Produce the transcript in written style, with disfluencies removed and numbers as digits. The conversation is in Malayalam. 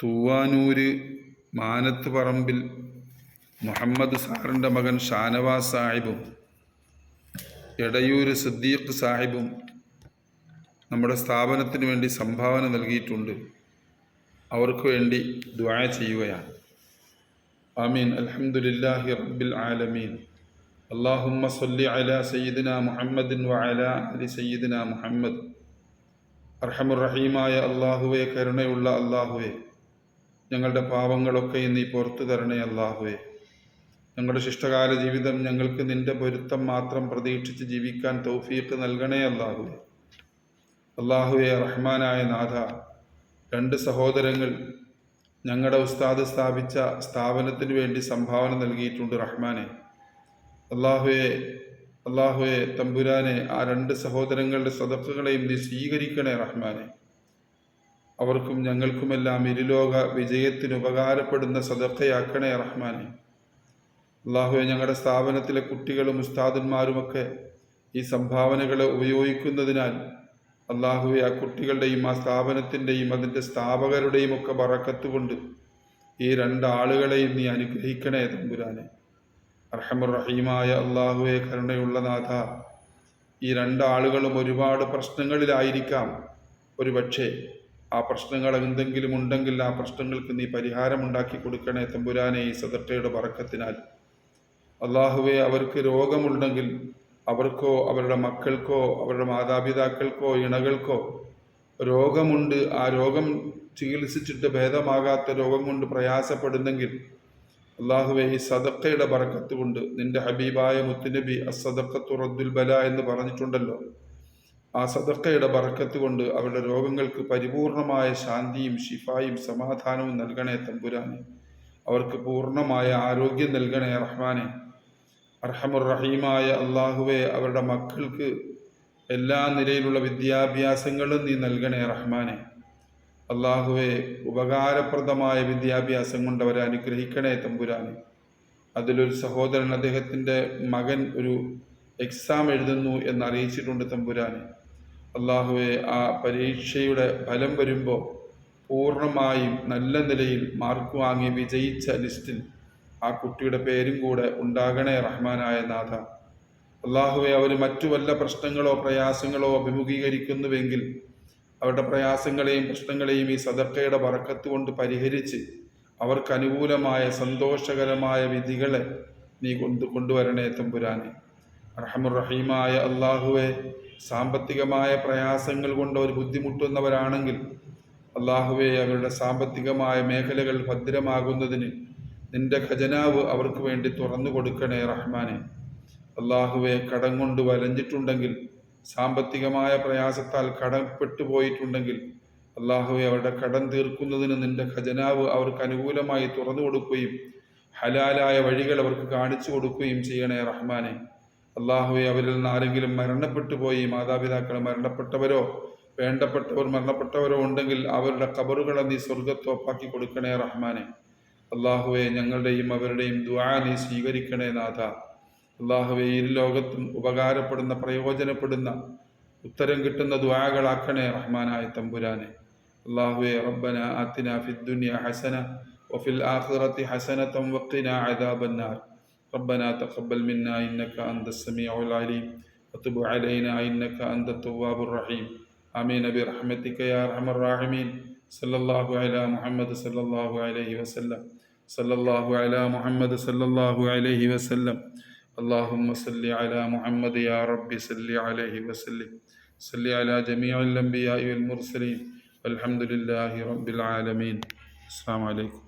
തൂവാനൂര് മാനത്ത് പറമ്പിൽ മുഹമ്മദ് സാറിൻ്റെ മകൻ ഷാനവാസ് സാഹിബും എടയൂര് സിദ്ദീഖ് സാഹിബും നമ്മുടെ സ്ഥാപനത്തിന് വേണ്ടി സംഭാവന നൽകിയിട്ടുണ്ട്. അവർക്ക് വേണ്ടി ദുആ ചെയ്യുകയാണ്. ആമീൻ. അൽഹംദുലില്ലാഹി റബ്ബിൽ ആലമീൻ. അല്ലാഹുമ്മ സ്വല്ലി അലാ സയ്യിദിനാ മുഹമ്മദിൻ വഅലാ അലി സയ്യിദിനാ മുഹമ്മദ്. അർഹമുർ റഹീമായ അല്ലാഹുവേ, കരുണയുള്ള അല്ലാഹുവേ, ഞങ്ങളുടെ പാവങ്ങളൊക്കെ നീ പുറത്തു തരണേ അല്ലാഹുവേ. ഞങ്ങളുടെ ശിഷ്ടകാല ജീവിതം ഞങ്ങൾക്ക് നിന്റെ പൊരുത്തം മാത്രം പ്രതീക്ഷിച്ച് ജീവിക്കാൻ തൗഫീഖ് നൽകണേ അല്ലാഹുവേ. അല്ലാഹുവേ, റഹ്മാനായ നാഥ, 2 സഹോദരങ്ങൾ ഞങ്ങളുടെ ഉസ്താദ് സ്ഥാപിച്ച സ്ഥാപനത്തിന് വേണ്ടി സംഭാവന നൽകിയിട്ടുണ്ട്. റഹ്മാനെ, അല്ലാഹുവേ തമ്പുരാനെ, ആ 2 സഹോദരങ്ങളുടെ സദഖകളെയും നീ സ്വീകരിക്കണേ റഹ്മാനെ. അവർക്കും ഞങ്ങൾക്കുമെല്ലാം ഇരുലോക വിജയത്തിന് ഉപകാരപ്പെടുന്ന സദഖയാക്കണേ റഹ്മാനെ. അല്ലാഹുവേ, ഞങ്ങളുടെ സ്ഥാപനത്തിലെ കുട്ടികളും ഉസ്താദന്മാരുമൊക്കെ ഈ സംഭാവനകളെ ഉപയോഗിക്കുന്നതിനാൽ അല്ലാഹുവേ, ആ കുട്ടികളുടെയും ആ സ്ഥാപനത്തിൻ്റെയും അതിൻ്റെ സ്ഥാപകരുടെയും ഒക്കെ ബറക്കത്ത് കൊണ്ട് ഈ 2 ആളുകളെയും നീ അനുഗ്രഹിക്കണേ തമ്പുരാനെ. അർഹമുർ റഹീമായ അല്ലാഹുവേ, കരുണയുള്ള നാഥ, ഈ 2 ആളുകളും ഒരുപാട് പ്രശ്നങ്ങളിലായിരിക്കാം. ഒരുപക്ഷെ ആ പ്രശ്നങ്ങൾ എന്തെങ്കിലും ഉണ്ടെങ്കിൽ ആ പ്രശ്നങ്ങൾക്ക് നീ പരിഹാരമുണ്ടാക്കി കൊടുക്കണേ തമ്പുരാനെ ഈ സദഖയുടെ ബറക്കത്തിനാൽ. അല്ലാഹുവേ, അവർക്ക് രോഗമുണ്ടെങ്കിൽ അവർക്കോ അവരുടെ മക്കൾക്കോ അവരുടെ മാതാപിതാക്കൾക്കോ ഇണകൾക്കോ രോഗമുണ്ട്, ആ രോഗം ചികിത്സിച്ചിട്ട് ഭേദമാകാത്ത രോഗം കൊണ്ട് പ്രയാസപ്പെടുന്നെങ്കിൽ അല്ലാഹുവേ, ഈ സദഖയുടെ ബറക്കത്ത് കൊണ്ട്, നിന്റെ ഹബീബായ മുത്തുനബി അസ്സദഖത്തു റദ്ദുൽ ബല എന്ന് പറഞ്ഞിട്ടുണ്ടല്ലോ, ആ സദഖയുടെ ബറക്കത്ത് കൊണ്ട് അവരുടെ രോഗങ്ങൾക്ക് പരിപൂർണമായ ശാന്തിയും ശിഫായും സമാധാനവും നൽകണേ തമ്പുരാനെ. അവർക്ക് പൂർണ്ണമായ ആരോഗ്യം നൽകണേ റഹ്മാനെ. അർഹമുർ റഹീമായ അല്ലാഹുവേ, അവരുടെ മക്കൾക്ക് എല്ലാ നിലയിലുള്ള വിദ്യാഭ്യാസങ്ങളും നീ നൽകണേ റഹ്മാനെ. അല്ലാഹുവേ, ഉപകാരപ്രദമായ വിദ്യാഭ്യാസം കൊണ്ട് അവരെ അനുഗ്രഹിക്കണേ തമ്പുരാനെ. അതിലൊരു സഹോദരൻ, അദ്ദേഹത്തിൻ്റെ മകൻ ഒരു എക്സാം എഴുതുന്നു എന്നറിയിച്ചിട്ടുണ്ട് തമ്പുരാനെ. അല്ലാഹുവേ, ആ പരീക്ഷയുടെ ഫലം വരുമ്പോൾ പൂർണ്ണമായും നല്ല നിലയിൽ മാർക്ക് വാങ്ങി വിജയിച്ച ലിസ്റ്റിൽ ആ കുട്ടിയുടെ പേരും കൂടെ ഉണ്ടാകണേ റഹ്മാനായ നാഥ. അല്ലാഹുവേ, അവർ മറ്റു വല്ല പ്രശ്നങ്ങളോ പ്രയാസങ്ങളോ അഭിമുഖീകരിക്കുന്നുവെങ്കിൽ അവരുടെ പ്രയാസങ്ങളെയും പ്രശ്നങ്ങളെയും ഈ സദഖയുടെ ബറക്കത്ത് കൊണ്ട് പരിഹരിച്ച് അവർക്ക് അനുകൂലമായ സന്തോഷകരമായ വിധികളെ നീ കൊണ്ടുവരണേ തമ്പുരാനെ. റഹ്മുർ റഹീമായ അല്ലാഹുവേ, സാമ്പത്തികമായ പ്രയാസങ്ങൾ കൊണ്ട് അവർ ബുദ്ധിമുട്ടുന്നവരാണെങ്കിൽ അല്ലാഹുവേ, അവരുടെ സാമ്പത്തികമായ മേഖലകൾ ഭദ്രമാകുന്നതിന് നിന്റെ ഖജനാവ് അവർക്ക് വേണ്ടി തുറന്നു കൊടുക്കണേ റഹ്മാനെ. അല്ലാഹുവേ, കടം കൊണ്ട് വലഞ്ഞിട്ടുണ്ടെങ്കിൽ, സാമ്പത്തികമായ പ്രയാസത്താൽ കടപ്പെട്ടു പോയിട്ടുണ്ടെങ്കിൽ അല്ലാഹുവേ, അവരുടെ കടം തീർക്കുന്നതിന് നിന്റെ ഖജനാവ് അവർക്ക് അനുകൂലമായി തുറന്നു കൊടുക്കുകയും ഹലാലായ വഴികൾ അവർക്ക് കാണിച്ചു കൊടുക്കുകയും ചെയ്യണേ റഹ്മാനെ. അല്ലാഹുവേ, അവരിൽ നിന്ന് ആരെങ്കിലും മരണപ്പെട്ടു പോയി, മാതാപിതാക്കൾ മരണപ്പെട്ടവരോ വേണ്ടപ്പെട്ടവർ മരണപ്പെട്ടവരോ ഉണ്ടെങ്കിൽ അവരുടെ ഖബറുകളെ നീ സ്വർഗത്തോപ്പാക്കി കൊടുക്കണേ റഹ്മാനെ. അല്ലാഹുവേ, ഞങ്ങളുടെയും അവരുടെയും ദുആ നീ സ്വീകരിക്കണേ നാഥ. അല്ലാഹുവേ, ഇരു ലോകത്തും ഉപകാരപ്പെടുന്ന പ്രയോജനപ്പെടുന്ന ഉത്തരം കിട്ടുന്ന ദുആകളാക്കണേ റഹ്മാനായ തമ്പുരാനെ. അല്ലാഹുവേ, റബ്ബനാ ആതിനാ ഫിദ്ദുനിയ ഹസന വഫിൽ ആഖിറതി ഹസനതൻ വഖിനാ അദാബന്നാർ. ربنا تقبل منا إنك أنت السميع العليم وتب علينا إنك أنت التواب الرحيم. آمين برحمتك يا أرحم الراحمين. صلى الله على محمد صلى الله عليه وسلم. صلى الله على محمد صلى الله عليه وسلم. اللهم صل على محمد يا رب صل عليه وسلم. صل على جميع الأنبياء والمرسلين والحمد لله رب العالمين. السلام عليكم.